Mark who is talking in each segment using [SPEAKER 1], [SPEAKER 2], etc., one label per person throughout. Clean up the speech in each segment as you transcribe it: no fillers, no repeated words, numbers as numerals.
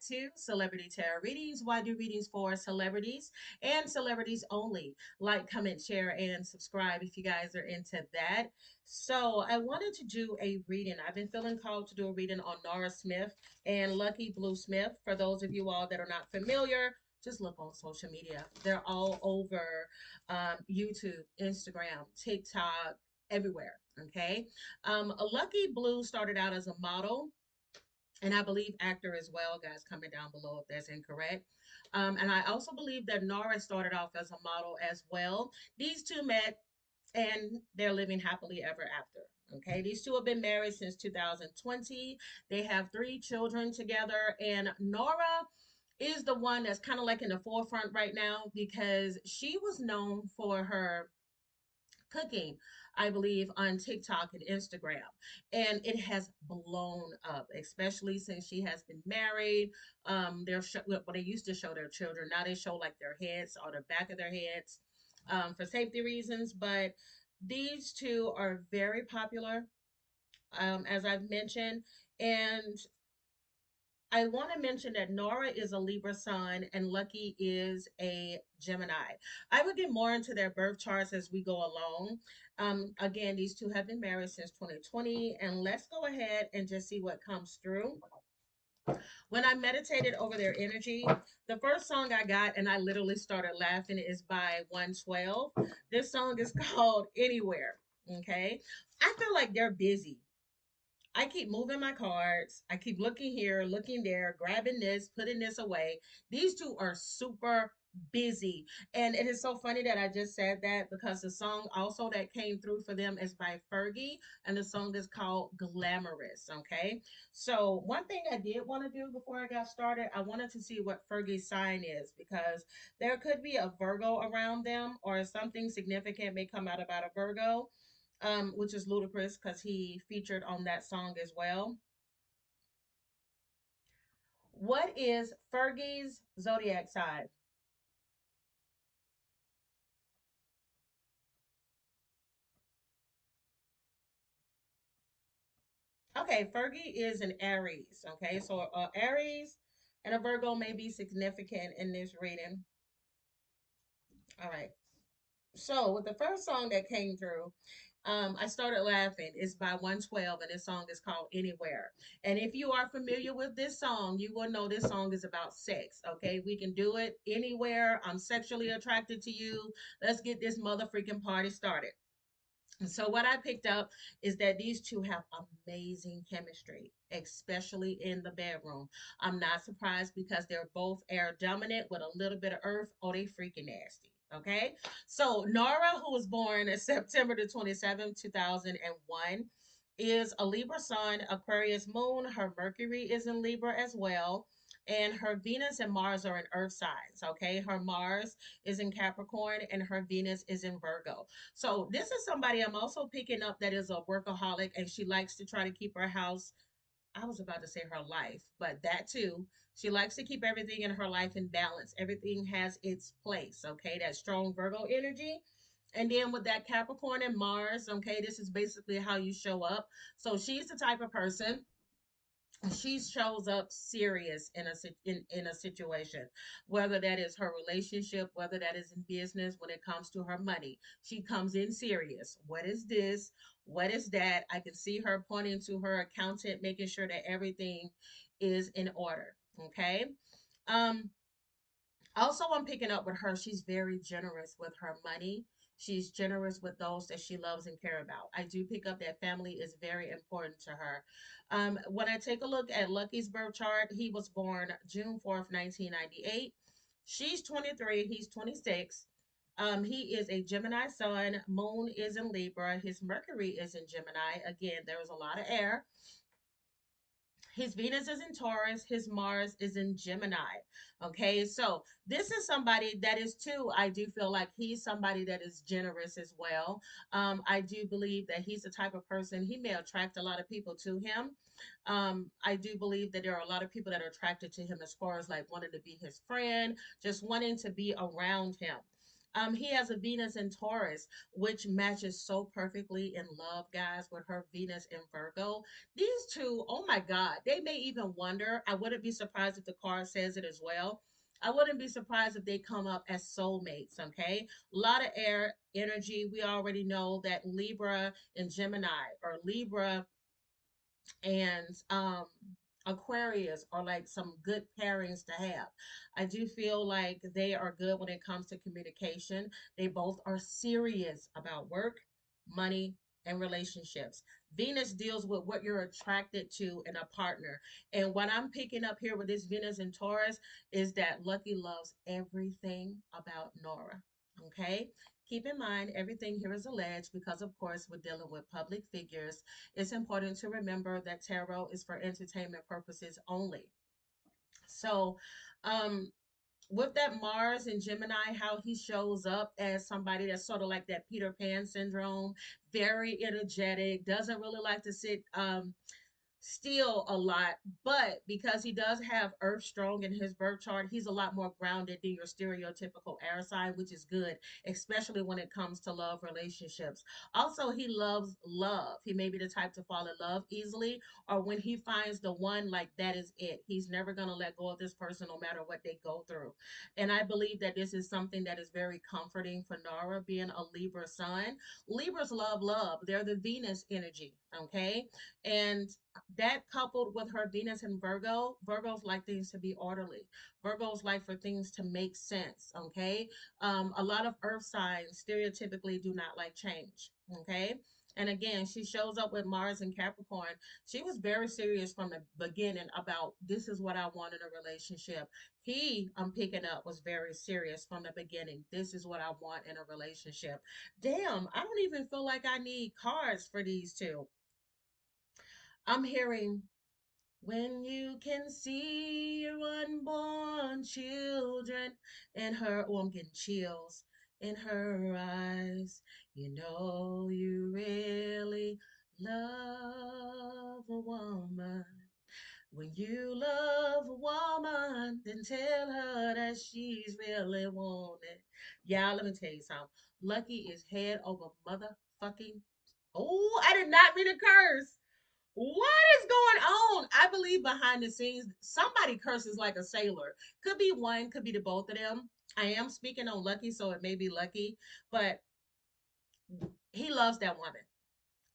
[SPEAKER 1] to Celebrity Tarot Readings. Why do readings for celebrities and celebrities only? Like, comment, share, and subscribe if you guys are into that. So, I wanted to do a reading. I've been feeling called to do a reading on Nara Smith and Lucky Blue Smith. For those of you all that are not familiar, just look on social media. They're all over YouTube, Instagram, TikTok, everywhere. Okay. Lucky Blue started out as a model and I believe actor as well. Guys, comment down below if that's incorrect. And I also believe that Nora started off as a model as well. These two met and they're living happily ever after. Okay, these two have been married since 2020. They have three children together, and Nora is the one that's kind of like in the forefront right now because she was known for her cooking, I believe, on TikTok and Instagram. And it has blown up, especially since she has been married. Well, they used to show their children. Now they show like their heads or the back of their heads for safety reasons. But these two are very popular, as I've mentioned. And I want to mention that Nora is a Libra sun and Lucky is a Gemini. I will get more into their birth charts as we go along. Again, these two have been married since 2020, and let's go ahead and just see what comes through. When I meditated over their energy, the first song I got, and I literally started laughing, is by 112. This song is called Anywhere. Okay. I feel like they're busy. I keep moving my cards. I keep looking here, looking there, grabbing this, putting this away. These two are super busy. And it is so funny that I just said that because the song also that came through for them is by Fergie, and the song is called Glamorous. Okay. So, one thing I did want to do before I got started, I wanted to see what Fergie's sign is because there could be a Virgo around them or something significant may come out about a Virgo, which is ludicrous because he featured on that song as well. What is Fergie's zodiac sign? Okay, Fergie is an Aries. Okay, so Aries and a Virgo may be significant in this reading. All right. So with the first song that came through, I started laughing. It's by 112, and this song is called Anywhere. And if you are familiar with this song, you will know this song is about sex. Okay, we can do it anywhere. I'm sexually attracted to you. Let's get this mother freaking party started. And so what I picked up is that these two have amazing chemistry, especially in the bedroom. I'm not surprised because they're both air dominant with a little bit of earth. Oh, they freaking nasty. Okay. So Nara, who was born September the 27th, 2001, is a Libra sun, Aquarius moon. Her Mercury is in Libra as well. And her Venus and Mars are in earth signs. Okay. Her Mars is in Capricorn and her Venus is in Virgo. So this is somebody I'm also picking up that is a workaholic and she likes to try to keep her house. I was about to say her life, but that too. She likes to keep everything in her life in balance. Everything has its place. Okay. That strong Virgo energy. And then with that Capricorn and Mars, okay, this is basically how you show up. So she's the type of person, she shows up serious in in a situation, whether that is her relationship, whether that is in business. When it comes to her money, she comes in serious. What is this, what is that? I can see her pointing to her accountant, making sure that everything is in order. Okay. um Also, I'm picking up with her, she's very generous with her money. She's generous with those that she loves and care about. I do pick up that family is very important to her. When I take a look at Lucky's birth chart, he was born June 4th, 1998. She's 23, he's 26. He is a Gemini sun, moon is in Libra, his Mercury is in Gemini. Again, there is a lot of air. His Venus is in Taurus, his Mars is in Gemini. Okay, so this is somebody that is too, I do feel like he's somebody that is generous as well. I do believe that he's the type of person, he may attract a lot of people to him. I do believe that there are a lot of people that are attracted to him as far as like wanting to be his friend, just wanting to be around him. He has a Venus in Taurus, which matches so perfectly in love, guys, with her Venus in Virgo. These two, oh my God, they may even wonder. I wouldn't be surprised if the card says it as well. I wouldn't be surprised if they come up as soulmates, okay? A lot of air energy. We already know that Libra and Gemini, or Libra and Aquarius are like some good pairings to have. I do feel like they are good when it comes to communication. They both are serious about work, money, and relationships. Venus deals with what you're attracted to in a partner. And what I'm picking up here with this Venus and Taurus is that Lucky loves everything about Nora. Okay? Keep in mind, everything here is alleged because, of course, we're dealing with public figures. It's important to remember that tarot is for entertainment purposes only. So, um, with that Mars and Gemini, how he shows up as somebody that's sort of like that Peter Pan syndrome, very energetic, doesn't really like to sit still a lot, but because he does have Earth strong in his birth chart, he's a lot more grounded than your stereotypical air sign, which is good, especially when it comes to love relationships. Also, he loves love. He may be the type to fall in love easily, or when he finds the one, like that is it. He's never going to let go of this person no matter what they go through. And I believe that this is something that is very comforting for Nara, being a Libra sun. Libras love love. They're the Venus energy, okay? And that coupled with her Venus and Virgo, Virgos like things to be orderly. Virgos like for things to make sense. Okay. A lot of earth signs stereotypically do not like change. Okay. And again, she shows up with Mars and Capricorn. She was very serious from the beginning about this is what I want in a relationship. He, I'm picking up, was very serious from the beginning. This is what I want in a relationship. Damn, I don't even feel like I need cards for these two. I'm hearing when you can see your unborn children in her, oh, I'm getting chills in her eyes. You know you really love a woman. When you love a woman, then tell her that she's really wanted. Yeah, let me tell you something. Lucky is head over motherfucking. Oh, I did not mean to curse. What is going on? I believe behind the scenes, somebody curses like a sailor. Could be one, could be the both of them. I am speaking on Lucky, so it may be Lucky, but he loves that woman.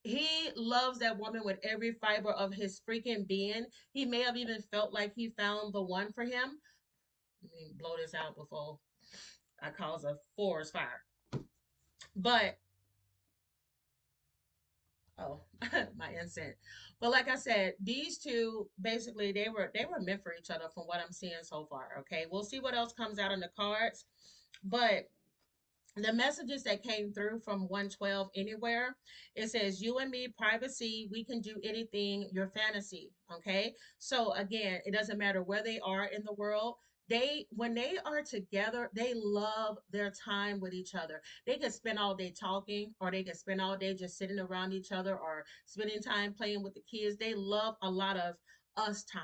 [SPEAKER 1] He loves that woman with every fiber of his freaking being. He may have even felt like he found the one for him. Let me blow this out before I cause a forest fire. But oh, my incense. But like I said, these two basically they were meant for each other from what I'm seeing so far. Okay, we'll see what else comes out in the cards, but the messages that came through from 112 anywhere, it says you and me, privacy, we can do anything, your fantasy. Okay, so again, it doesn't matter where they are in the world. They, when they are together, they love their time with each other. They can spend all day talking, or they can spend all day just sitting around each other, or spending time playing with the kids. They love a lot of us time.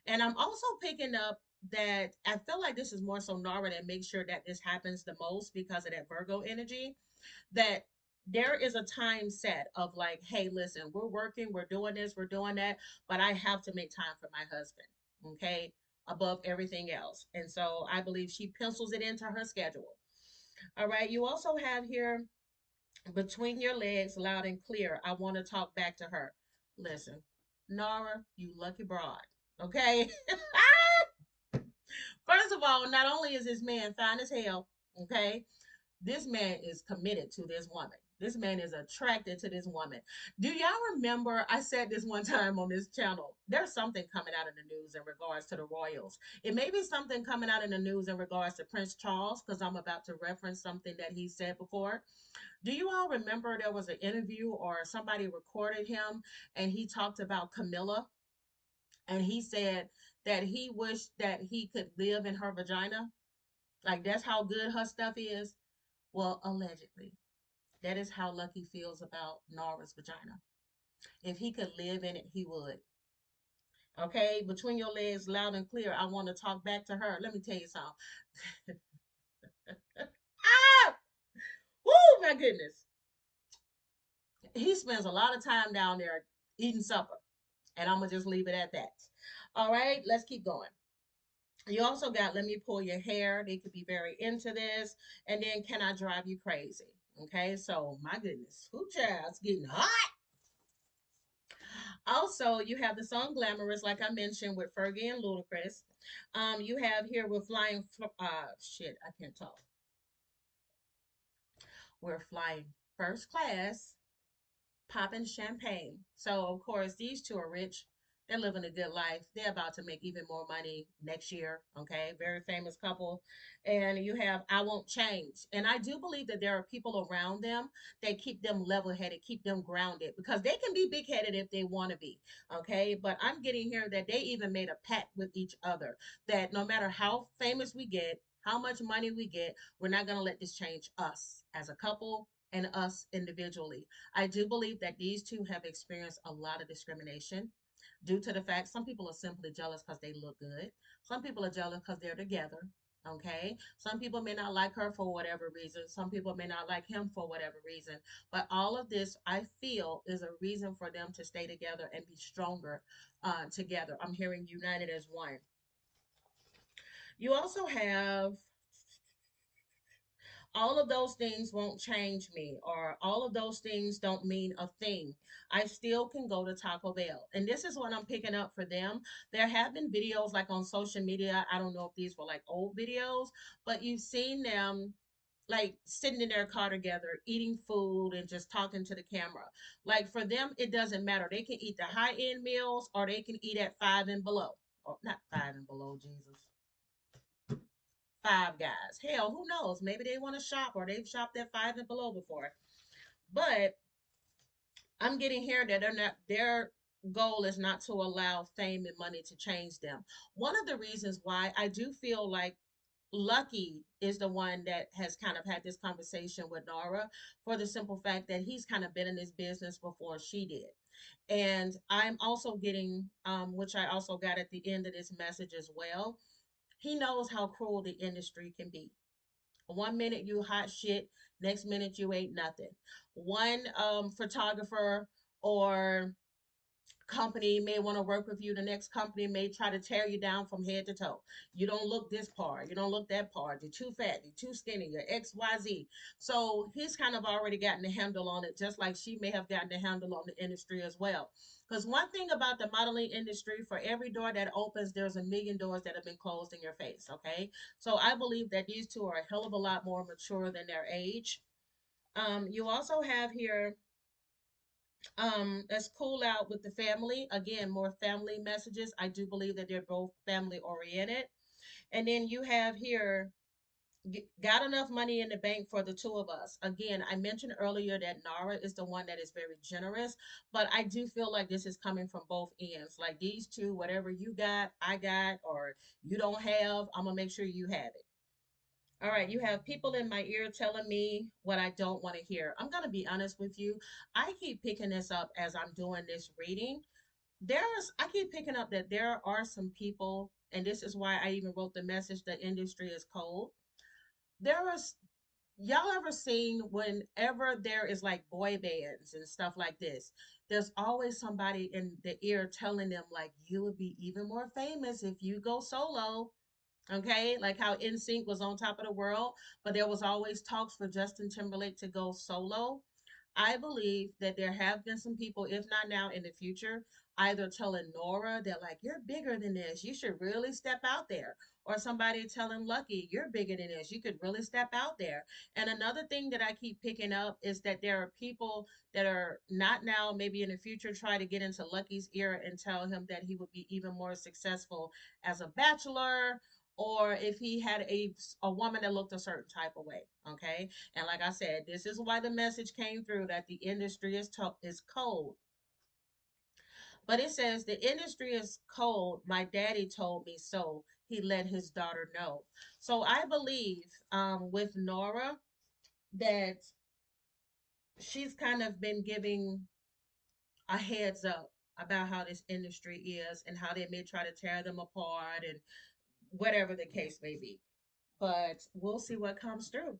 [SPEAKER 1] And I'm also picking up that I feel like this is more so Nara that makes sure that this happens the most because of that Virgo energy. That there is a time set of like, hey, listen, we're working, we're doing this, we're doing that, but I have to make time for my husband, okay, above everything else. And so I believe she pencils it into her schedule. All right. You also have here between your legs, loud and clear. I want to talk back to her. Listen, Nara, you lucky broad. Okay. First of all, not only is this man fine as hell, okay, this man is committed to this woman. This man is attracted to this woman. Do y'all remember? I said this one time on this channel. There's something coming out in the news in regards to the royals. It may be something coming out in the news in regards to Prince Charles, because I'm about to reference something that he said before. Do you all remember there was an interview or somebody recorded him and he talked about Camilla, and he said that he wished that he could live in her vagina? Like that's how good her stuff is. Well, allegedly, that is how Lucky feels about Nara's vagina. If he could live in it, he would. Okay, between your legs, loud and clear. I want to talk back to her. Let me tell you something. Woo, my goodness. He spends a lot of time down there eating supper. And I'm going to just leave it at that. All right, let's keep going. You also got let me pull your hair. They could be very into this. And then can I drive you crazy? Okay, so my goodness, who child's getting hot. Also, you have the song Glamorous, like I mentioned, with Fergie and Ludacris. You have here with shit, I can't talk. We're flying first class, popping champagne. So, of course, these two are rich. They're living a good life. They're about to make even more money next year. Okay. Very famous couple. And you have I Won't Change. And I do believe that there are people around them that keep them level headed, keep them grounded because they can be big headed if they want to be. Okay. But I'm getting here that they even made a pact with each other that no matter how famous we get, how much money we get, we're not going to let this change us as a couple and us individually. I do believe that these two have experienced a lot of discrimination due to the fact some people are simply jealous because they look good. Some people are jealous because they're together. Okay. Some people may not like her for whatever reason. Some people may not like him for whatever reason. But all of this, I feel, is a reason for them to stay together and be stronger together. I'm hearing united as one. You also have all of those things won't change me, or all of those things don't mean a thing. I still can go to Taco Bell. And this is what I'm picking up for them. There have been videos like on social media. I don't know if these were like old videos, but you've seen them like sitting in their car together, eating food and just talking to the camera. Like for them, it doesn't matter. They can eat the high end meals or they can eat at five and below. Or not five and below, Jesus. Five Guys. Hell, who knows? Maybe they want to shop or they've shopped at five and below before. But I'm getting here that they're not their goal is not to allow fame and money to change them. One of the reasons why I do feel like Lucky is the one that has kind of had this conversation with Nara for the simple fact that he's kind of been in this business before she did. And I'm also getting, which I also got at the end of this message as well. He knows how cruel the industry can be. One minute you hot shit, next minute you ain't nothing. One photographer or company may want to work with you. The next company may try to tear you down from head to toe. You don't look this part. You don't look that part. You're too fat. You're too skinny. You're XYZ. So he's kind of already gotten a handle on it, just like she may have gotten a handle on the industry as well. Because one thing about the modeling industry, for every door that opens, there's a million doors that have been closed in your face. Okay. So I believe that these two are a hell of a lot more mature than their age. You also have here let's cool out with the family. Again, more family messages. I do believe that they're both family oriented. And then you have here got enough money in the bank for the two of us. Again, I mentioned earlier that Nara is the one that is very generous, but I do feel like this is coming from both ends. Like these two, whatever you got, I got, or you don't have, I'm gonna make sure you have it. All right, you have people in my ear telling me what I don't want to hear. I'm going to be honest with you. I keep picking this up as I'm doing this reading. I keep picking up that there are some people, and this is why I even wrote the message the industry is cold. There are, y'all ever seen whenever there is like boy bands and stuff like this, there's always somebody in the ear telling them, like, you would be even more famous if you go solo. Okay, like how NSYNC was on top of the world, but there was always talks for Justin Timberlake to go solo. I believe that there have been some people, if not now in the future, either telling Nora that like you're bigger than this, you should really step out there, or somebody telling Lucky you're bigger than this, you could really step out there. And another thing that I keep picking up is that there are people that are not now, maybe in the future, try to get into Lucky's ear and tell him that he would be even more successful as a bachelor, or if he had a woman that looked a certain type of way. Okay, and like I said, this is why the message came through that the industry is cold. But it says the industry is cold. My daddy told me so. He let his daughter know. So I believe with Nora that she's kind of been giving a heads up about how this industry is and how they may try to tear them apart and whatever the case may be. But we'll see what comes through.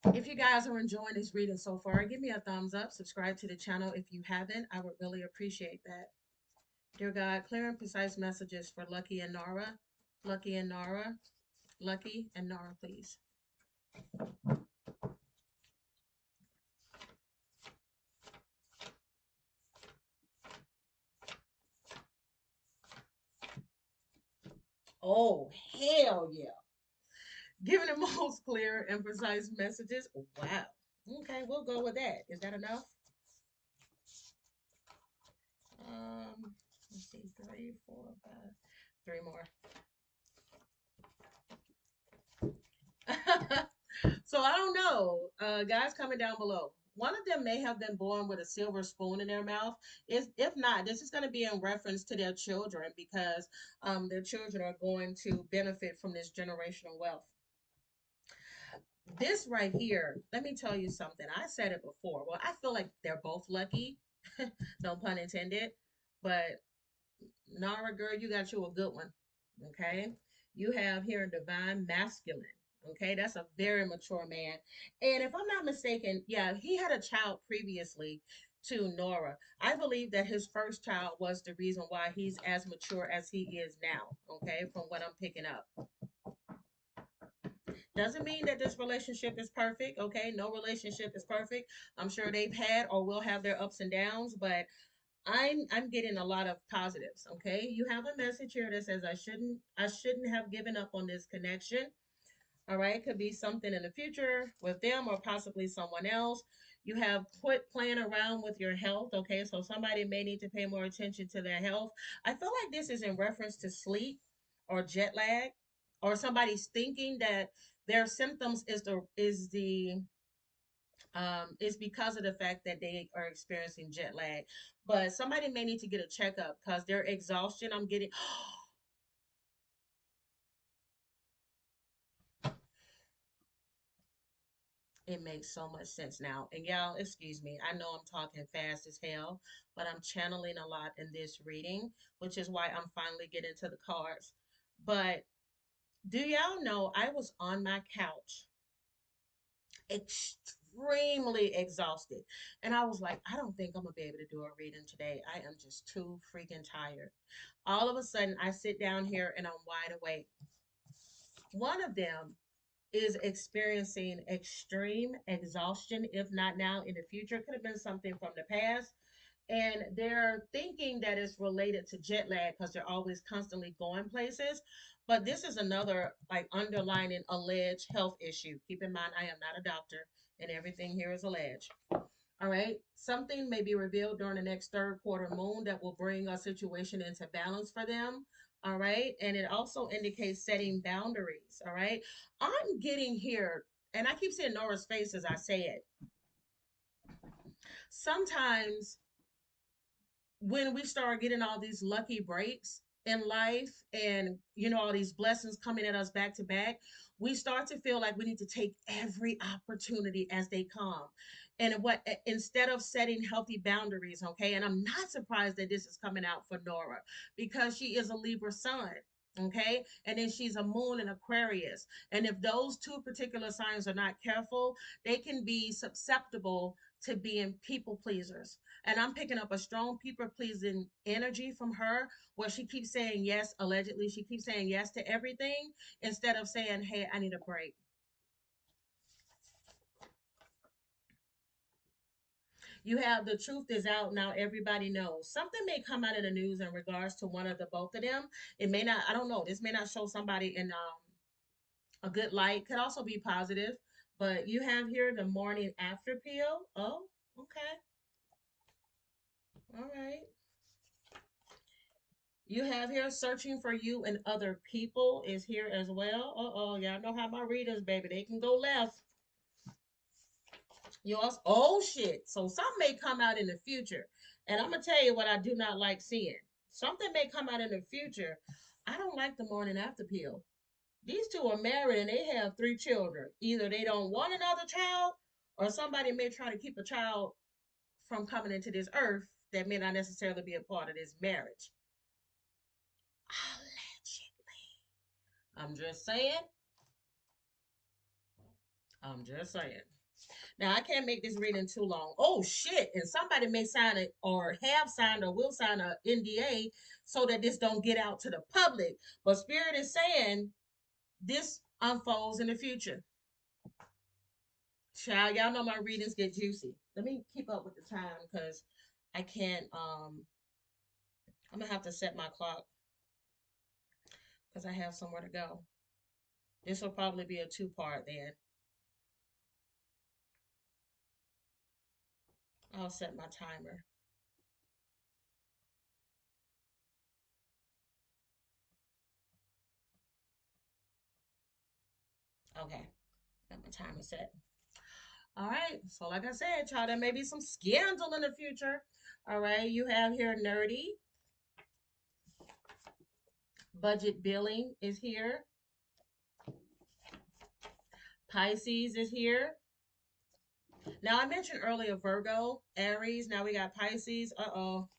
[SPEAKER 1] If you guys are enjoying this reading so far, give me a thumbs up. Subscribe to the channel if you haven't. I would really appreciate that. Dear God, clear and precise messages for Lucky and Nara. Lucky and Nara. Lucky and Nara, please. Oh, hell yeah. Giving the most clear and precise messages. Wow. Okay, we'll go with that. Is that enough? Let's see, three, four, five, three more. So I don't know. Guys coming down below. One of them may have been born with a silver spoon in their mouth. If not, this is going to be in reference to their children because their children are going to benefit from this generational wealth. This right here, let me tell you something. I said it before. Well, I feel like they're both lucky, no pun intended. But Nara, girl, you got you a good one. Okay. You have here a divine masculine. Okay. That's a very mature man. And if I'm not mistaken, yeah, he had a child previously to Nora. I believe that his first child was the reason why he's as mature as he is now. Okay. From what I'm picking up. Doesn't mean that this relationship is perfect. Okay. No relationship is perfect. I'm sure they've had or will have their ups and downs, but I'm getting a lot of positives. Okay, you have a message here that says I shouldn't have given up on this connection. All right, could be something in the future with them or possibly someone else. You have quit playing around with your health. Okay, so somebody may need to pay more attention to their health. I feel like this is in reference to sleep or jet lag, or somebody's thinking that their symptoms is because of the fact that they are experiencing jet lag. But somebody may need to get a checkup because their exhaustion. I'm getting. It makes so much sense now. And y'all, excuse me. I know I'm talking fast as hell, but I'm channeling a lot in this reading, which is why I'm finally getting to the cards. But do y'all know I was on my couch extremely exhausted. And I was like, I don't think I'm gonna be able to do a reading today. I am just too freaking tired. All of a sudden, I sit down here and I'm wide awake. One of them is experiencing extreme exhaustion, if not now, in the future. Could have been something from the past. And they're thinking that it's related to jet lag because they're always constantly going places. But this is another like underlining alleged health issue. Keep in mind, I am not a doctor, and everything here is alleged. All right. Something may be revealed during the next third quarter moon that will bring a situation into balance for them. All right. And it also indicates setting boundaries. All right. I'm getting here, and I keep seeing Nora's face as I say it. Sometimes when we start getting all these lucky breaks in life and all these blessings coming at us back to back, we start to feel like we need to take every opportunity as they come. And what instead of setting healthy boundaries, okay? And I'm not surprised that this is coming out for Nora because she is a Libra sun. Okay, and then she's a moon in Aquarius. And if those two particular signs are not careful, they can be susceptible to being people pleasers. And I'm picking up a strong people pleasing energy from her where she keeps saying yes, allegedly. She keeps saying yes to everything instead of saying, hey, I need a break. You have the truth is out now, everybody knows. Something may come out of the news in regards to one of the both of them. It may not, I don't know. This may not show somebody in a good light. Could also be positive. But you have here the morning after pill. Oh, okay. All right. You have here searching for you and other people is here as well. Uh-oh, y'all know how my readers, baby. They can go left. Yours, oh shit. So something may come out in the future. And I'm gonna tell you what I do not like seeing. Something may come out in the future. I don't like the morning after pill. These two are married and they have three children. Either they don't want another child, or somebody may try to keep a child from coming into this earth that may not necessarily be a part of this marriage. Allegedly. I'm just saying. I'm just saying. Now I can't make this reading too long. Oh shit! And somebody may sign it or have signed or will sign a NDA so that this don't get out to the public. But Spirit is saying this unfolds in the future. Child, y'all know my readings get juicy. Let me keep up with the time because I can't. I'm gonna have to set my clock because I have somewhere to go. This will probably be a two-part then. I'll set my timer. Okay, got my timer set. All right. So, like I said, child, there may be some scandal in the future. All right. You have here nerdy. Budget billing is here. Pisces is here. Now, I mentioned earlier Virgo, Aries. Now we got Pisces. Uh oh.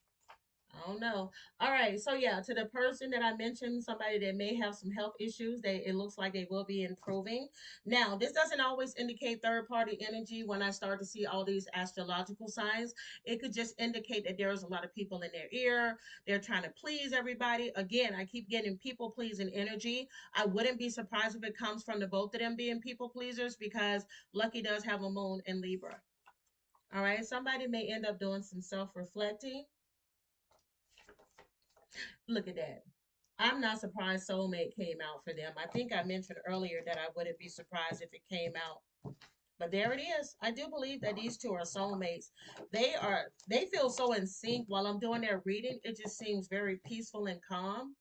[SPEAKER 1] I don't know. All right. So yeah, to the person that I mentioned, somebody that may have some health issues, they it looks like they will be improving. Now, this doesn't always indicate third party energy. When I start to see all these astrological signs, it could just indicate that there's a lot of people in their ear. They're trying to please everybody. Again, I keep getting people pleasing energy. I wouldn't be surprised if it comes from the both of them being people pleasers because Lucky does have a moon in Libra. All right. Somebody may end up doing some self reflecting. Look at that. I'm not surprised Soulmate came out for them. I think I mentioned earlier that I wouldn't be surprised if it came out. But there it is. I do believe that these two are soulmates. They feel so in sync while I'm doing their reading. It just seems very peaceful and calm.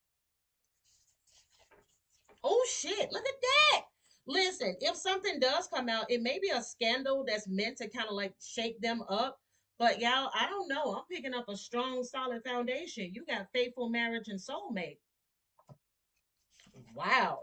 [SPEAKER 1] Oh shit, look at that. Listen, if something does come out, it may be a scandal that's meant to kind of like shake them up. But y'all, I don't know. I'm picking up a strong, solid foundation. You got faithful marriage and soulmate. Wow.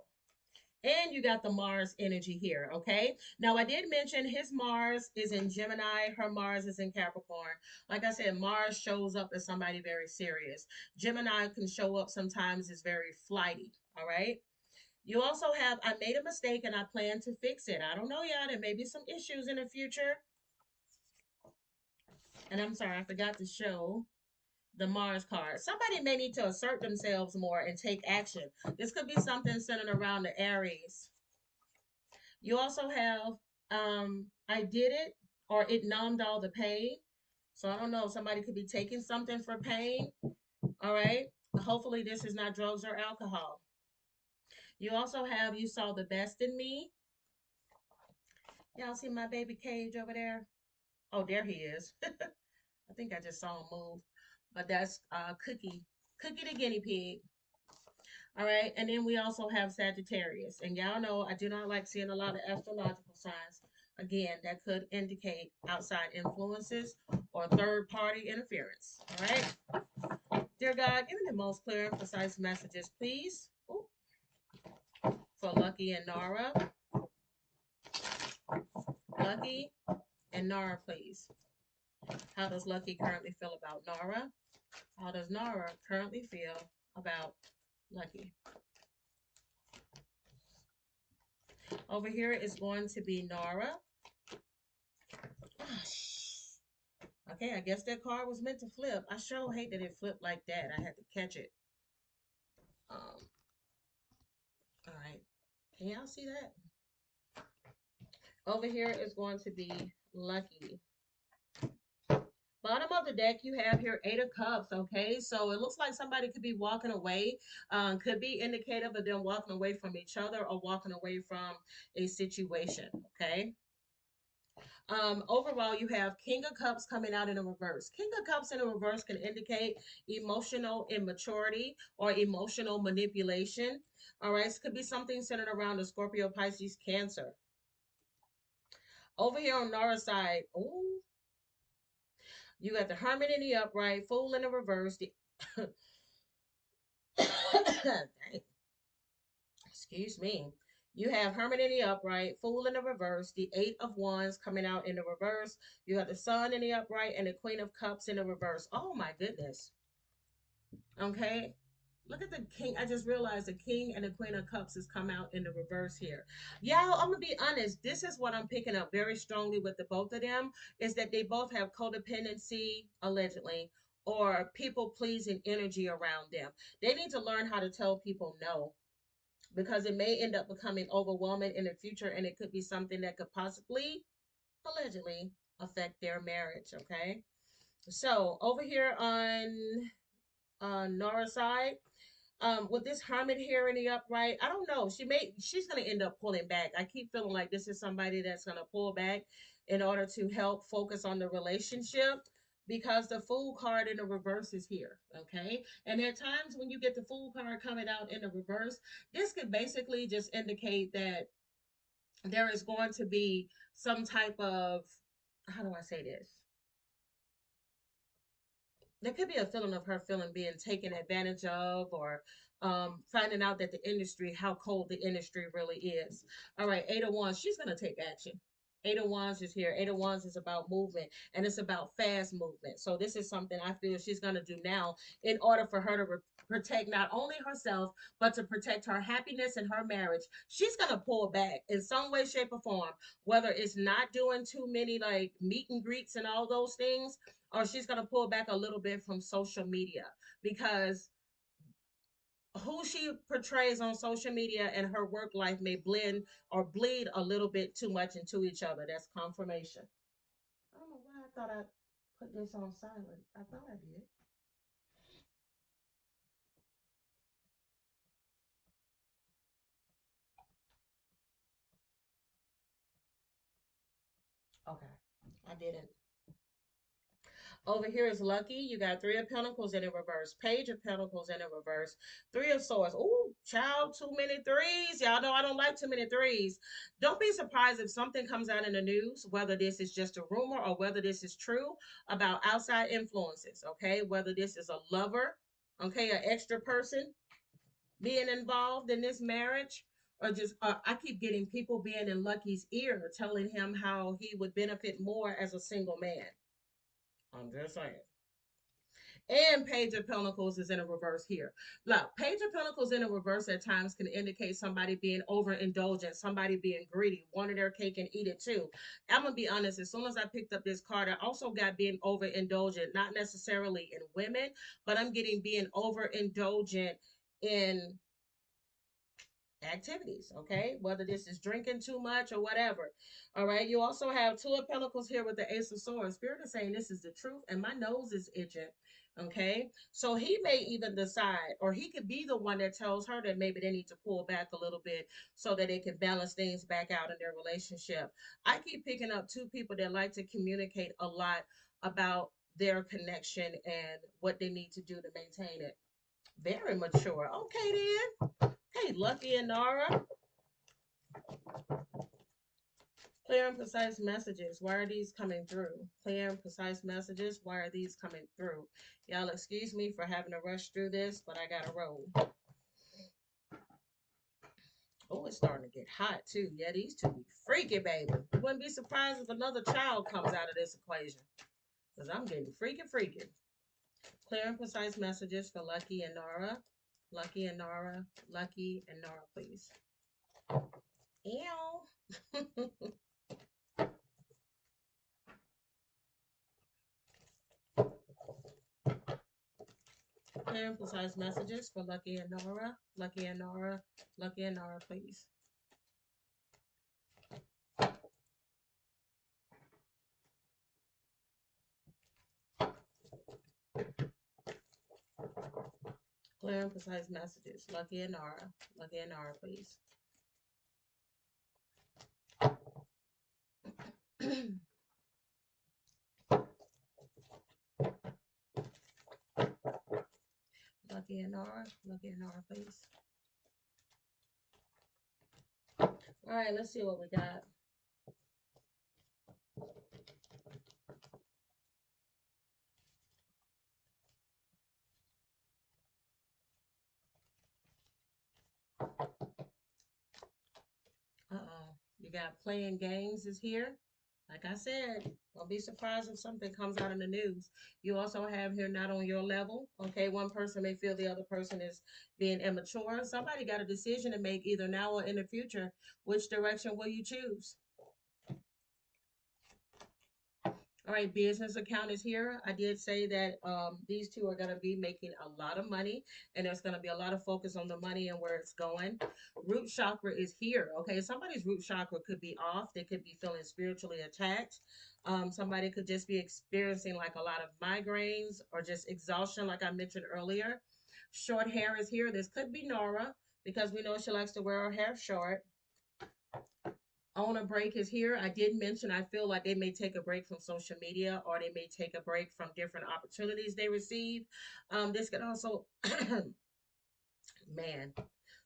[SPEAKER 1] And you got the Mars energy here, okay? Now, I did mention his Mars is in Gemini, her Mars is in Capricorn. Like I said, Mars shows up as somebody very serious. Gemini can show up sometimes as very flighty, all right? You also have, I made a mistake and I plan to fix it. I don't know, y'all. There may be some issues in the future. And I'm sorry, I forgot to show the Mars card. Somebody may need to assert themselves more and take action. This could be something centered around the Aries. You also have I did it or it numbed all the pain. So I don't know, somebody could be taking something for pain. All right. Hopefully this is not drugs or alcohol. You also have you saw the best in me. Y'all see my baby cage over there? Oh, there he is. I think I just saw him move. But that's Cookie. Cookie the guinea pig. All right. And then we also have Sagittarius. And y'all know I do not like seeing a lot of astrological signs. Again, that could indicate outside influences or third party interference. All right. Dear God, give me the most clear and precise messages, please. Ooh, for Lucky and Nara. Lucky and Nara, please. How does Lucky currently feel about Nara? How does Nara currently feel about Lucky? Over here is going to be Nara. Okay, I guess that card was meant to flip. I sure hate that it flipped like that. I had to catch it. All right. Can y'all see that? Over here is going to be Lucky. Bottom of the deck, you have here Eight of Cups, okay? So it looks like somebody could be walking away. Could be indicative of them walking away from each other or walking away from a situation, okay? Overall, you have King of Cups coming out in a reverse. King of Cups in a reverse can indicate emotional immaturity or emotional manipulation. All right, this could be something centered around the Scorpio, Pisces, Cancer. Over here on Nara's side, oh, you got the Hermit in the upright, Fool in the reverse. Excuse me. You have Hermit in the upright, Fool in the reverse, the Eight of Wands coming out in the reverse. You got the Sun in the upright and the Queen of Cups in the reverse. Oh my goodness. Okay. Look at the king. I just realized the king and the queen of cups has come out in the reverse here. Y'all, I'm gonna be honest. This is what I'm picking up very strongly with the both of them is that they both have codependency, allegedly, or people pleasing energy around them. They need to learn how to tell people no because it may end up becoming overwhelming in the future and it could be something that could possibly, allegedly, affect their marriage. Okay. So over here on Nora's side, with this hermit here in the upright, I don't know. She's gonna end up pulling back. I keep feeling like this is somebody that's gonna pull back in order to help focus on the relationship because the fool card in the reverse is here. Okay. And at times when you get the fool card coming out in the reverse, this could basically just indicate that there is going to be some type of, how do I say this? There could be a feeling of her feeling being taken advantage of or finding out that the industry, how cold the industry really is. All right, Eight of Wands, she's going to take action. Eight of Wands is here. Eight of Wands is about movement and it's about fast movement. So this is something I feel she's going to do now in order for her to protect not only herself, but to protect her happiness and her marriage. She's going to pull back in some way, shape, or form, whether it's not doing too many like meet and greets and all those things, or she's going to pull back a little bit from social media because who she portrays on social media and her work life may blend or bleed a little bit too much into each other. That's confirmation. I don't know why I thought I put this on silent. I thought I did. Okay. I didn't. Over here is lucky. You got Three of Pentacles in a reverse, Page of Pentacles in a reverse, Three of Swords. Ooh, child, too many threes. Y'all know I don't like too many threes. Don't be surprised if something comes out in the news, whether this is just a rumor or whether this is true about outside influences, okay? Whether this is a lover, okay, an extra person being involved in this marriage, or just I keep getting people being in Lucky's ear telling him how he would benefit more as a single man. I'm just saying. And Page of Pentacles is in a reverse here. Look, Page of Pentacles in a reverse at times can indicate somebody being overindulgent, somebody being greedy, wanting their cake and eat it too. I'm gonna be honest, as soon as I picked up this card, I also got being overindulgent, not necessarily in women, but I'm getting being overindulgent in activities, okay? Whether this is drinking too much or whatever. All right. You also have Two of Pentacles here with the Ace of Swords. Spirit is saying this is the truth, and my nose is itching. Okay. So he may even decide, or he could be the one that tells her that maybe they need to pull back a little bit so that they can balance things back out in their relationship. I keep picking up two people that like to communicate a lot about their connection and what they need to do to maintain it. Very mature. Okay, then. Hey, Lucky and Nara, clear and precise messages. Why are these coming through? Clear and precise messages. Why are these coming through? Y'all excuse me for having to rush through this, but I gotta roll. Oh, it's starting to get hot too. Yeah, these two be freaky, baby. Wouldn't be surprised if another child comes out of this equation. Because I'm getting freaky, freaky. Clear and precise messages for Lucky and Nara. Lucky and Nara. Lucky and Nara, please. Ew. Clear and precise messages for Lucky and Nora. Lucky and Nora. Lucky and Nora, please. Clear and precise messages. Lucky and Nara. Lucky and Nara, please. Lucky and Nara. Lucky and Nara, please. All right, let's see what we got. Uh-oh. You got playing games is here. Like I said, don't be surprised if something comes out in the news. You also have here not on your level. Okay, one person may feel the other person is being immature. Somebody got a decision to make either now or in the future. Which direction will you choose? All right, business account is here. I did say that these two are going to be making a lot of money, and there's going to be a lot of focus on the money and where it's going. Root chakra is here. Okay, somebody's root chakra could be off. They could be feeling spiritually attacked. Somebody could just be experiencing like a lot of migraines or just exhaustion, like I mentioned earlier. Short hair is here. This could be Nora because we know she likes to wear her hair short. On a break is here. I did mention I feel like they may take a break from social media or they may take a break from different opportunities they receive. This could also, man,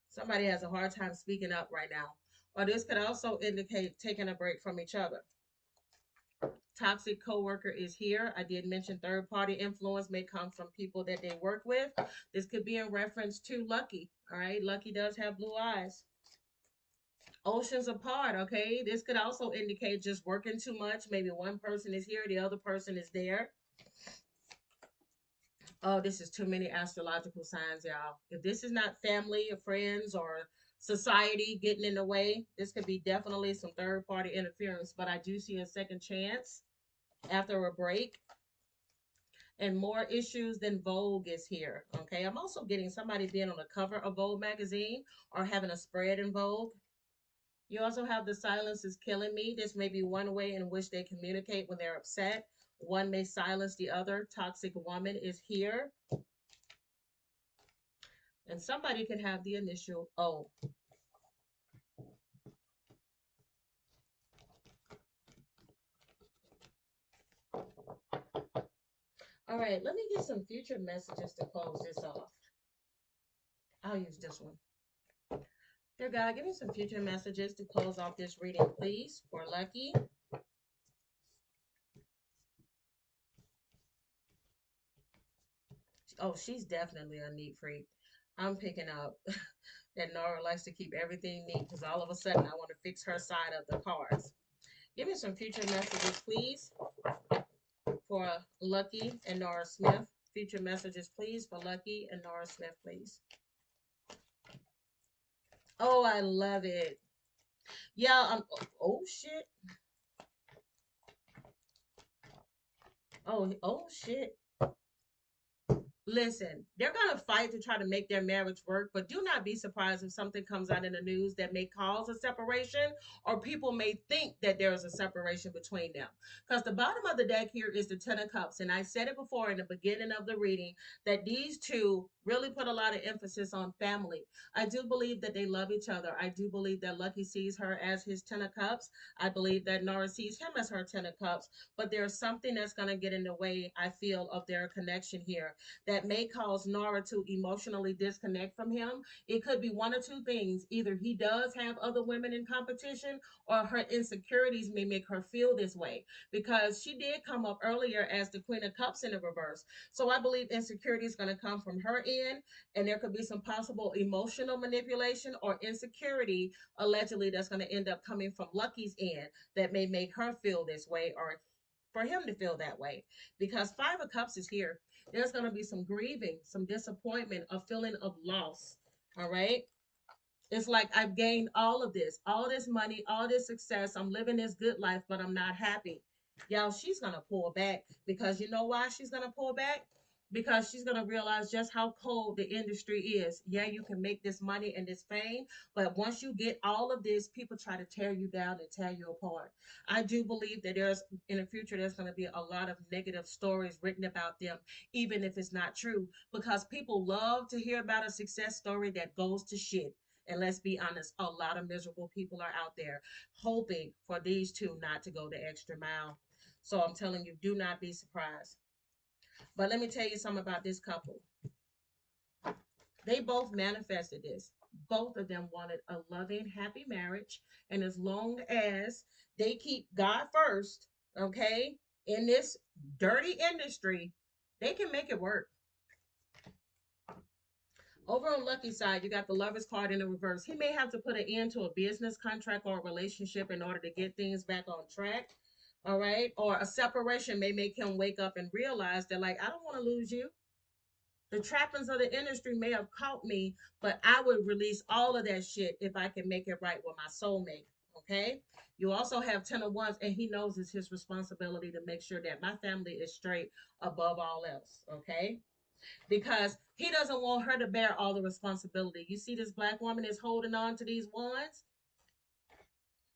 [SPEAKER 1] somebody has a hard time speaking up right now. Or this could also indicate taking a break from each other. Toxic coworker is here. I did mention third party influence may come from people that they work with. This could be in reference to Lucky. All right, Lucky does have blue eyes. Oceans apart, okay? This could also indicate just working too much. Maybe one person is here, the other person is there. Oh, this is too many astrological signs, y'all. If this is not family or friends or society getting in the way, this could be definitely some third party interference. But I do see a second chance after a break. And more issues than Vogue is here. Okay. I'm also getting somebody being on the cover of Vogue magazine or having a spread in Vogue. You also have the silence is killing me. This may be one way in which they communicate when they're upset. One may silence the other. Toxic woman is here. And somebody can have the initial O. All right, let me get some future messages to close this off. I'll use this one. Dear God, give me some future messages to close off this reading, please, for Lucky. Oh, she's definitely a neat freak. I'm picking up that Nora likes to keep everything neat because all of a sudden I want to fix her side of the cards. Give me some future messages, please, for Lucky and Nora Smith. Future messages, please, for Lucky and Nora Smith, please. Oh, I love it. Yeah, oh shit. Oh shit. Listen, they're going to fight to try to make their marriage work, but do not be surprised if something comes out in the news that may cause a separation or people may think that there is a separation between them. Because the bottom of the deck here is the Ten of Cups. And I said it before in the beginning of the reading that these two really put a lot of emphasis on family. I do believe that they love each other. I do believe that Lucky sees her as his Ten of Cups. I believe that Nora sees him as her Ten of Cups. But there's something that's going to get in the way, I feel, of their connection here that may cause Nara to emotionally disconnect from him. It could be one or two things. Either he does have other women in competition, or her insecurities may make her feel this way because she did come up earlier as the Queen of Cups in the reverse. So I believe insecurity is going to come from her end, and there could be some possible emotional manipulation or insecurity allegedly that's going to end up coming from Lucky's end that may make her feel this way or for him to feel that way because Five of Cups is here. There's going to be some grieving, some disappointment, a feeling of loss. All right. It's like I've gained all this money, all this success. I'm living this good life, but I'm not happy. Y'all, she's going to pull back because you know why she's going to pull back? Because she's going to realize just how cold the industry is. Yeah, you can make this money and this fame, but once you get all of this, people try to tear you down and tear you apart. I do believe that there's in the future there's going to be a lot of negative stories written about them, even if it's not true, because people love to hear about a success story that goes to shit. And let's be honest, a lot of miserable people are out there hoping for these two not to go the extra mile. So I'm telling you, do not be surprised. But let me tell you something about this couple. They both manifested this. Both of them wanted a loving, happy marriage. And as long as they keep God first, okay, in this dirty industry, they can make it work. Over on Lucky's side, you got the Lover's card in the reverse. He may have to put an end to a business contract or a relationship in order to get things back on track. All right. Or a separation may make him wake up and realize that, like, I don't want to lose you. The trappings of the industry may have caught me, but I would release all of that shit if I can make it right with my soulmate. Okay. You also have 10 of Wands, and he knows it's his responsibility to make sure that my family is straight above all else. Okay. Because he doesn't want her to bear all the responsibility. You see, this black woman is holding on to these wands.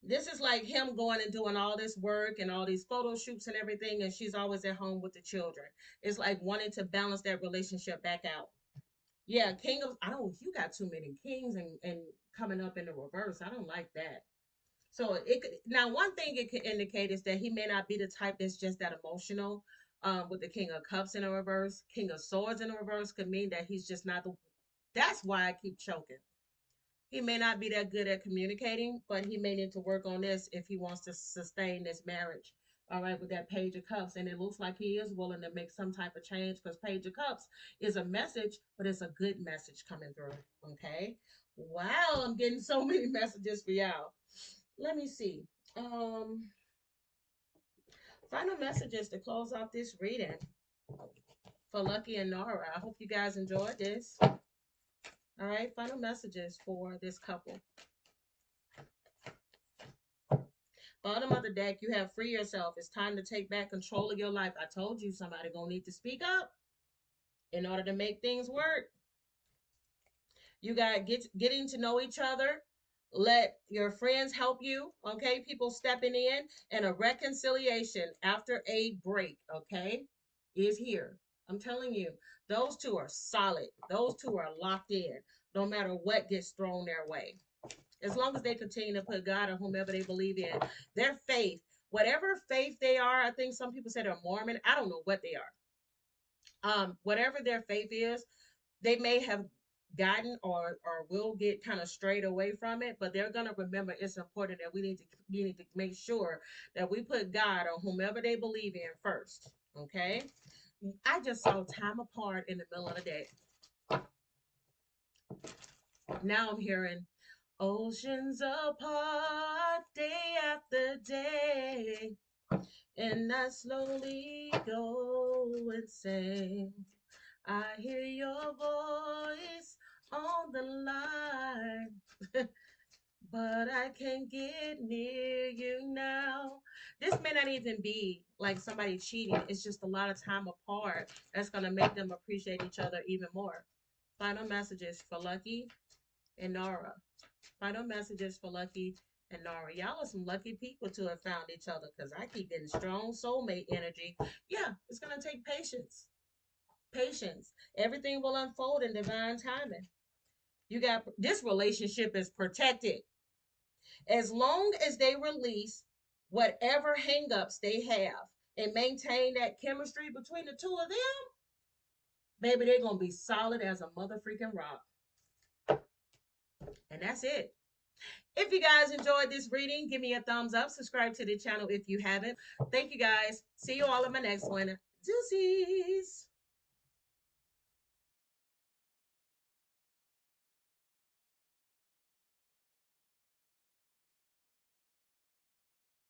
[SPEAKER 1] This is like him going and doing all this work and all these photo shoots and everything, and she's always at home with the children. It's like wanting to balance that relationship back out. Yeah, king of, I don't, you got too many kings and coming up in the reverse. I don't like that. So it could, now one thing it could indicate is that he may not be the type that's just that emotional. With the King of Cups in the reverse, King of Swords in the reverse could mean that he's just not the. That's why I keep choking. He may not be that good at communicating, but he may need to work on this if he wants to sustain this marriage. All right, with that Page of Cups. And it looks like he is willing to make some type of change because Page of Cups is a message, but it's a good message coming through. Okay. Wow, I'm getting so many messages for y'all. Let me see. Um, Final messages to close off this reading for Lucky and Nara. I hope you guys enjoyed this. All right, final messages for this couple. Bottom of the deck, you have free yourself. It's time to take back control of your life. I told you somebody gonna need to speak up in order to make things work. You got getting to know each other. Let your friends help you. Okay, people stepping in, and a reconciliation after a break. Okay, is here. I'm telling you, those two are solid. Those two are locked in. No matter what gets thrown their way, as long as they continue to put God or whomever they believe in, their faith, whatever faith they are. I think some people say they're Mormon. I don't know what they are. Whatever their faith is, they may have gotten or will get kind of strayed away from it, but they're gonna remember it's important that we need to make sure that we put God or whomever they believe in first. Okay. I just saw time apart in the middle of the day. Now I'm hearing oceans apart, day after day, and I slowly go insane. I hear your voice on the line, but I can't get near you now. This may not even be like somebody cheating. It's just a lot of time apart that's going to make them appreciate each other even more. Final messages for Lucky and Nara. Final messages for Lucky and Nara. Y'all are some lucky people to have found each other because I keep getting strong soulmate energy. Yeah, it's going to take patience. Patience. Everything will unfold in divine timing. You got this relationship is protected. As long as they release whatever hangups they have and maintain that chemistry between the two of them, baby, they're going to be solid as a mother freaking rock. And that's it. If you guys enjoyed this reading, give me a thumbs up. Subscribe to the channel if you haven't. Thank you guys. See you all in my next one. Deuces.